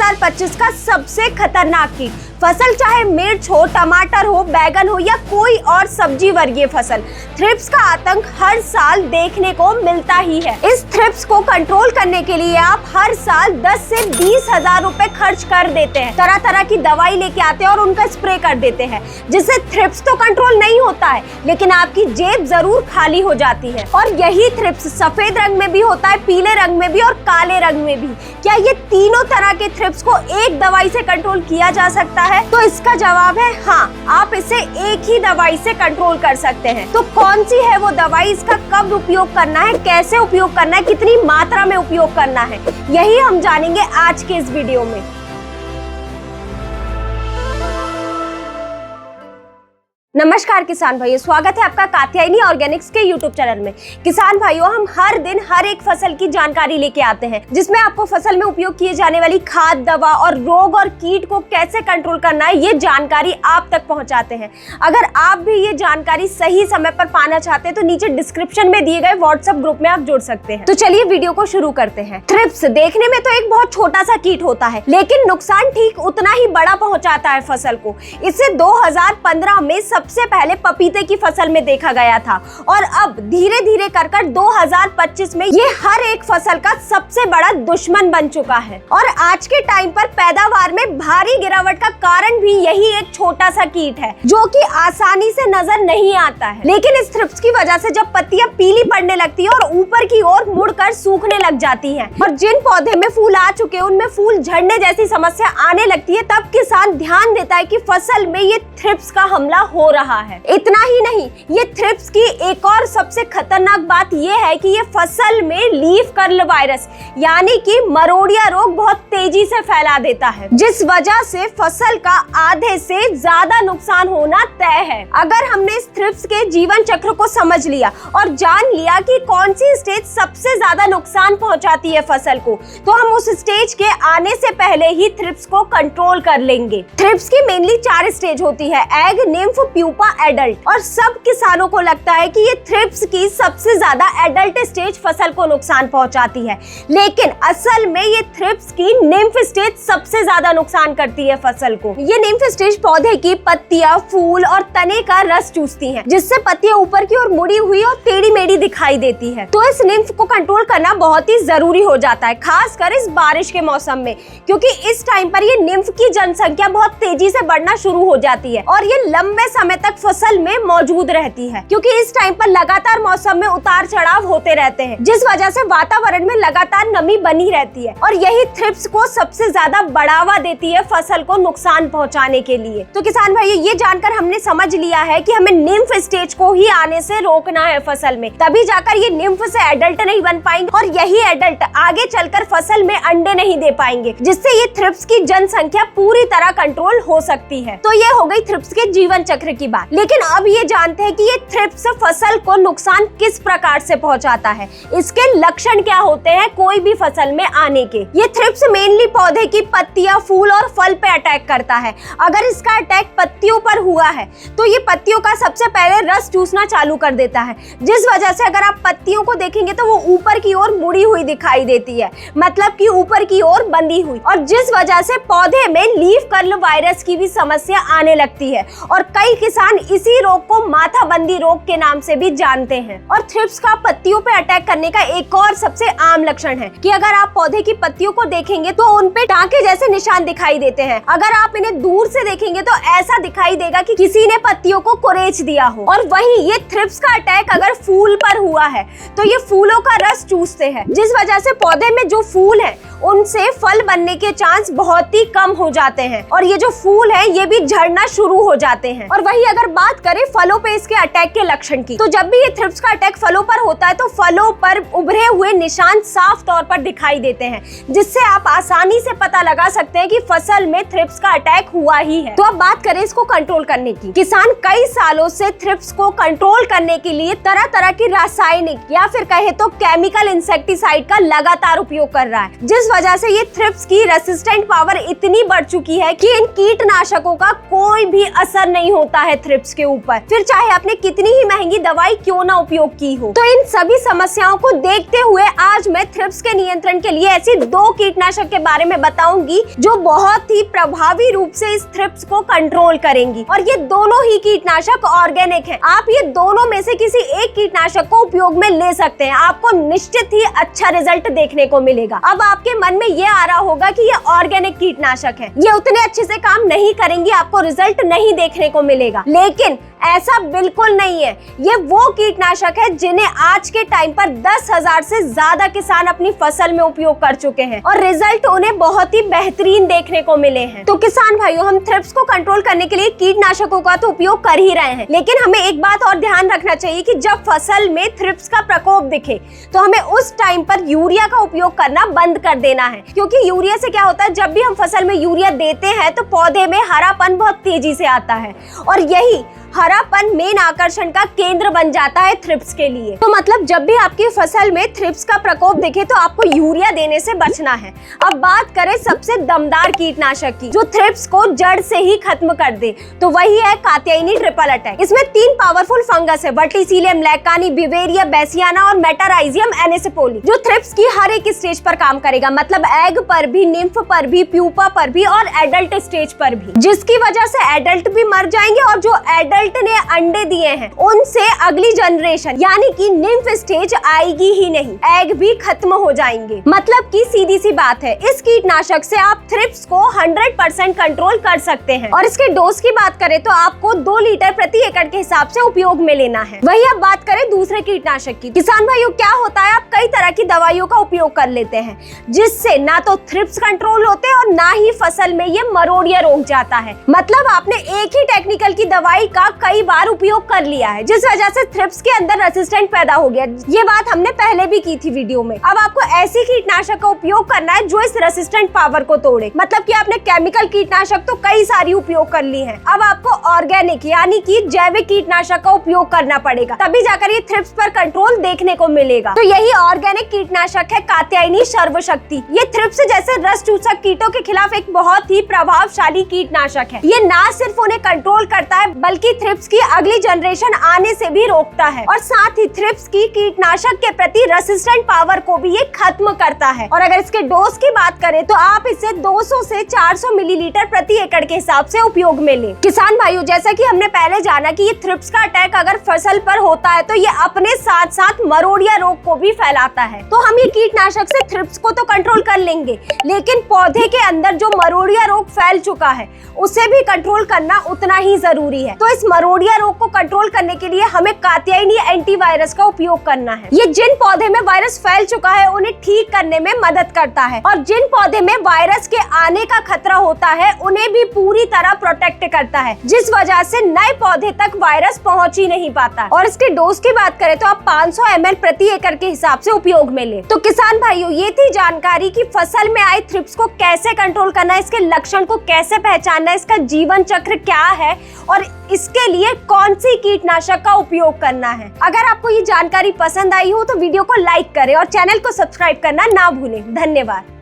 2025 का सबसे खतरनाक कीट। फसल चाहे मिर्च हो, टमाटर हो, बैगन हो या कोई और सब्जी वर्गीय फसल, थ्रिप्स का आतंक हर साल देखने को मिलता ही है। इस थ्रिप्स को कंट्रोल करने के लिए आप हर साल 10 से 20 हजार रुपए खर्च कर देते हैं। तरह तरह की दवाई लेके आते हैं और उनका स्प्रे कर देते हैं, जिससे थ्रिप्स तो कंट्रोल नहीं होता है, लेकिन आपकी जेब जरूर खाली हो जाती है। और यही थ्रिप्स सफेद रंग में भी होता है, पीले रंग में भी और काले रंग में भी। क्या ये तीनों तरह के थ्रिप्स को एक दवाई से कंट्रोल किया जा सकता है? तो इसका जवाब है हाँ, आप इसे एक ही दवाई से कंट्रोल कर सकते हैं। तो कौन सी है वो दवाई, इसका कब उपयोग करना है, कैसे उपयोग करना है, कितनी मात्रा में उपयोग करना है, यही हम जानेंगे आज के इस वीडियो में। नमस्कार किसान भाइयों, स्वागत है आपका कात्यायनी ऑर्गेनिक्स के यूट्यूब चैनल में। किसान भाइयों, हम हर दिन हर एक फसल की जानकारी लेके आते हैं, जिसमें आपको फसल में उपयोग किए जाने वाली खाद, दवा और रोग और कीट को कैसे कंट्रोल करना है, ये जानकारी आप तक पहुंचाते हैं। अगर आप भी ये जानकारी सही समय पर पाना चाहते हैं तो नीचे डिस्क्रिप्शन में दिए गए व्हाट्सएप ग्रुप में आप जुड़ सकते हैं। तो चलिए वीडियो को शुरू करते हैं। थ्रिप्स देखने में तो एक बहुत छोटा सा कीट होता है, लेकिन नुकसान ठीक उतना ही बड़ा पहुंचाता है फसल को। इसे 2015 में सबसे पहले पपीते की फसल में देखा गया था और अब धीरे धीरे कर 2025 में ये हर एक फसल का सबसे बड़ा दुश्मन बन चुका है। और आज के टाइम पर पैदावार में भारी गिरावट का कारण भी यही एक छोटा सा कीट है, जो कि आसानी से नजर नहीं आता है। लेकिन इस थ्रिप्स की वजह से जब पत्तियां पीली पड़ने लगती है और ऊपर की ओर मुड़कर सूखने लग जाती है और जिन पौधे में फूल आ चुके हैं उनमें फूल झड़ने जैसी समस्या आने लगती है, तब किसान ध्यान देता है कि फसल में ये थ्रिप्स का हमला हो रहा है। इतना ही नहीं, ये थ्रिप्स की एक और सबसे खतरनाक बात ये है कि ये फसल में लीफ कर्ल वायरस यानी कि मरोड़िया रोग बहुत तेजी से फैला देता है, जिस वजह से फसल का आधे से ज्यादा नुकसान होना तय है। अगर हमने इस थ्रिप्स के जीवन चक्र को समझ लिया और जान लिया कि कौन सी स्टेज सबसे ज्यादा नुकसान पहुंचाती है फसल को, तो हम उस स्टेज के आने से पहले ही थ्रिप्स को कंट्रोल कर लेंगे। थ्रिप्स की मेनली 4 स्टेज होती है: एग, निम्फ, प्यूपा, एडल्ट। और सब किसानों को लगता है कि ये थ्रिप्स की सबसे ज्यादा एडल्ट स्टेज फसल को नुकसान पहुंचाती है, लेकिन असल में ये थ्रिप्स की निम्फ स्टेज सबसे ज्यादा नुकसान करती है फसल को। ये निम्फ स्टेज पौधे की पत्तियां, फूल और तने का रस चूसती हैं, जिससे पत्तियां ऊपर की ओर मुड़ी हुई और टेढ़ी मेढ़ी दिखाई देती है। तो इस निम्फ को कंट्रोल करना बहुत ही जरूरी हो जाता है, खासकर इस बारिश के मौसम में, क्योंकि इस टाइम पर ये निम्फ की जनसंख्या बहुत तेजी से बढ़ना शुरू हो जाती है और ये लंबे समय तक फसल में मौजूद रहती है, क्योंकि इस टाइम पर लगातार मौसम में उतार चढ़ाव होते रहते हैं, जिस वजह से वातावरण में लगातार नमी बनी रहती है और यही थ्रिप्स को सबसे ज्यादा बढ़ावा देती है फसल को नुकसान पहुंचाने के लिए। तो किसान भाइयों, ये जानकर हमने समझ लिया है कि हमें निम्फ स्टेज को ही आने से रोकना है फसल में, तभी जाकर ये निम्फ से एडल्ट नहीं बन पाएंगे और यही एडल्ट आगे चलकर फसल में अंडे नहीं दे पाएंगे, जिससे ये थ्रिप्स की जनसंख्या पूरी तरह कंट्रोल हो सकती है। तो ये हो गई थ्रिप्स के जीवन चक्र की बात। लेकिन अब ये जानते हैं कि ये थ्रिप्स फसल को नुकसान किस प्रकार से पहुंचाता है, इसके लक्षण क्या होते हैं कोई भी फसल में आने के। ये थ्रिप्स मेनली पौधे की पत्तियां, फूल और फल पे अटैक करता है। अगर इसका अटैक पत्तियों पर हुआ है तो ये पत्तियों का सबसे पहले रस चूसना चालू कर देता है, जिस वजह से अगर आप पत्तियों को देखेंगे तो वो ऊपर की ओर मुड़ी हुई दिखाई देती है, मतलब कि ऊपर की ओर बंधी हुई, और जिस वजह से पौधे में लीफ कर्ल वायरस की भी समस्या आने लगती है और कई किसान इसी रोग को माथाबंदी रोग के नाम से भी जानते हैं। और थ्रिप्स का पत्तियों पे अटैक करने का एक और सबसे आम लक्षण है कि अगर आप पौधे की पत्तियों को देखेंगे तो उन पे टांके जैसे निशान दिखाई देते हैं। अगर आप इन्हें दूर से देखेंगे तो ऐसा दिखाई देगा कि किसी ने पत्तियों को कुरेच दिया हो। और वहीं ये थ्रिप्स का अटैक अगर फूल पर हुआ है तो ये फूलों का रस चूसते हैं, जिस वजह से पौधे में जो फूल है उनसे फल बनने के चांस बहुत ही कम हो जाते हैं और ये जो फूल है ये भी झड़ना शुरू हो जाते हैं। और वही अगर बात करें फलों पे इसके अटैक के लक्षण की, तो जब भी ये थ्रिप्स का अटैक फलों पर होता है तो फलों पर उभरे हुए निशान साफ तौर पर दिखाई देते हैं, जिससे आप आसानी से पता लगा सकते हैं कि फसल में थ्रिप्स का अटैक हुआ ही है। तो अब बात करें इसको कंट्रोल करने की। किसान कई सालों से थ्रिप्स को कंट्रोल करने के लिए तरह तरह की रासायनिक या फिर कहे तो केमिकल इंसेक्टिसाइड का लगातार उपयोग कर रहा है, जिस वजह से ये थ्रिप्स की रेसिस्टेंट पावर इतनी बढ़ चुकी है कि इन कीटनाशकों का कोई भी असर नहीं होता है थ्रिप्स के ऊपर, फिर चाहे आपने कितनी ही महंगी दवाई क्यों ना उपयोग की हो। तो इन सभी समस्याओं को देखते हुए आज मैं थ्रिप्स के नियंत्रण के लिए ऐसी 2 कीटनाशक के बारे में बताऊंगी जो बहुत ही प्रभावी रूप से इस थ्रिप्स को कंट्रोल करेंगी। और ये दोनों ही कीटनाशक ऑर्गेनिक हैं। आप ये दोनों में से किसी एक कीटनाशक को उपयोग में ले सकते हैं, आपको निश्चित ही अच्छा रिजल्ट देखने को मिलेगा। अब आपके मन में ये आ रहा होगा कि ये ऑर्गेनिक कीटनाशक है, ये उतने अच्छे से काम नहीं करेंगी, आपको रिजल्ट नहीं देखने को मिलेगा। लेकिन ऐसा बिल्कुल नहीं है। ये वो कीटनाशक है जिन्हें आज के टाइम पर 10,000 से ज्यादा किसान अपनी फसल में उपयोग कर चुके हैं और रिजल्ट उन्हें बहुत ही बेहतरीन देखने को मिले हैं। तो किसान भाइयों, हम थ्रिप्स को कंट्रोल करने के लिए कीटनाशकों का तो उपयोग कर ही रहे हैं, लेकिन हमें एक बात और ध्यान रखना चाहिए कि जब फसल में थ्रिप्स का प्रकोप दिखे तो हमें उस टाइम पर यूरिया का उपयोग करना बंद कर देना है। क्योंकि यूरिया से क्या होता है, जब भी हम फसल में यूरिया देते हैं तो पौधे में हरापन बहुत तेजी से आता है और यही हरापन मेन आकर्षण का केंद्र बन जाता है थ्रिप्स के लिए। तो मतलब जब भी आपकी फसल में थ्रिप्स का प्रकोप दिखे तो आपको यूरिया देने से बचना है। अब बात करें सबसे दमदार कीटनाशक की जो थ्रिप्स को जड़ से ही खत्म कर दे, तो वही है कात्यायनी ट्रिपल अटैक। इसमें 3 पावरफुल फंगस है, वर्टिसिलियम लैकानी, बिवेरिया बेसियाना और मेटाराइजियम एनिसिपोली, जो थ्रिप्स की हर एक स्टेज पर काम करेगा। मतलब एग पर भी, निम्फ पर भी, प्यूपा पर भी और एडल्ट स्टेज पर भी, जिसकी वजह से एडल्ट भी मर जाएंगे और जो एडल्ट ने अंडे दिए हैं उनसे अगली जनरेशन यानी कि निम्फ स्टेज आएगी ही नहीं, एग भी खत्म हो जाएंगे। मतलब कि सीधी सी बात है, इस कीटनाशक से आप थ्रिप्स को 100% कंट्रोल कर सकते हैं। और इसके डोज की बात करें तो आपको 2 लीटर प्रति एकड़ के हिसाब से उपयोग में लेना है। वही अब बात करें दूसरे कीटनाशक की। किसान भाइयों, क्या होता है, आप कई तरह की दवाइयों का उपयोग कर लेते हैं जिससे ना तो थ्रिप्स कंट्रोल होते और ना ही फसल में ये मरोड़िया रोक जाता है। मतलब आपने एक ही टेक्निकल की दवाई का कई बार उपयोग कर लिया है, जिस वजह से थ्रिप्स के अंदर रेसिस्टेंट पैदा हो गया। ये बात हमने पहले भी की थी वीडियो में। अब आपको ऐसी कीटनाशक का उपयोग करना है जो इस रेसिस्टेंट पावर को तोड़े। मतलब कि आपने केमिकल कीटनाशक तो कई सारी उपयोग कर ली है, अब आपको ऑर्गेनिक यानी कि जैविक कीटनाशक का उपयोग करना पड़ेगा, तभी जाकर ये थ्रिप्स पर कंट्रोल देखने को मिलेगा। तो यही ऑर्गेनिक कीटनाशक है कात्यायनी सर्वशक्ति। ये थ्रिप्स जैसे रस चूसक कीटों के खिलाफ एक बहुत ही प्रभावशाली कीटनाशक है। ये ना सिर्फ उन्हें कंट्रोल करता है बल्कि थ्रिप्स की अगली जनरेशन आने से भी रोकता है और साथ ही थ्रिप्स की कीटनाशक के प्रति रेसिस्टेंट पावर को भी ये खत्म करता है। और अगर इसके डोज की बात करें तो आप इसे 200 से 400 मिलीलीटर प्रति एकड़ के हिसाब से उपयोग में लें। किसान भाइयों, जैसा कि हमने पहले जाना कि ये थ्रिप्स का अटैक अगर फसल पर होता है तो ये अपने साथ साथ मरोड़िया रोग को भी फैलाता है। तो हम ये कीटनाशक से थ्रिप्स को तो कंट्रोल कर लेंगे, लेकिन पौधे के अंदर जो मरोड़िया रोग फैल चुका है उसे भी कंट्रोल करना उतना ही जरूरी है। तो इस मरोड़िया रोग को कंट्रोल करने के लिए हमें कात्यायनी एंटीवायरस का उपयोग करना है। ये जिन पौधे में वायरस फैल चुका है उन्हें ठीक करने में मदद करता है और जिन पौधे में वायरस के आने का खतरा होता है उन्हें भी पूरी तरह प्रोटेक्ट करता है, जिस वजह से नए पौधे तक वायरस पहुंच ही नहीं पाता। और इसके डोज की बात करें तो आप 500 ml प्रति एकड़ के हिसाब से उपयोग में लें। तो किसान भाइयों, ये थी जानकारी कि फसल में आए थ्रिप्स को कैसे कंट्रोल करना है, इसके लक्षण को कैसे पहचानना है, इसका जीवन चक्र क्या है और इसके लिए कौन सी कीटनाशक का उपयोग करना है। अगर आपको ये जानकारी पसंद आई हो तो वीडियो को लाइक करें और चैनल को सब्सक्राइब करना ना भूलें। धन्यवाद।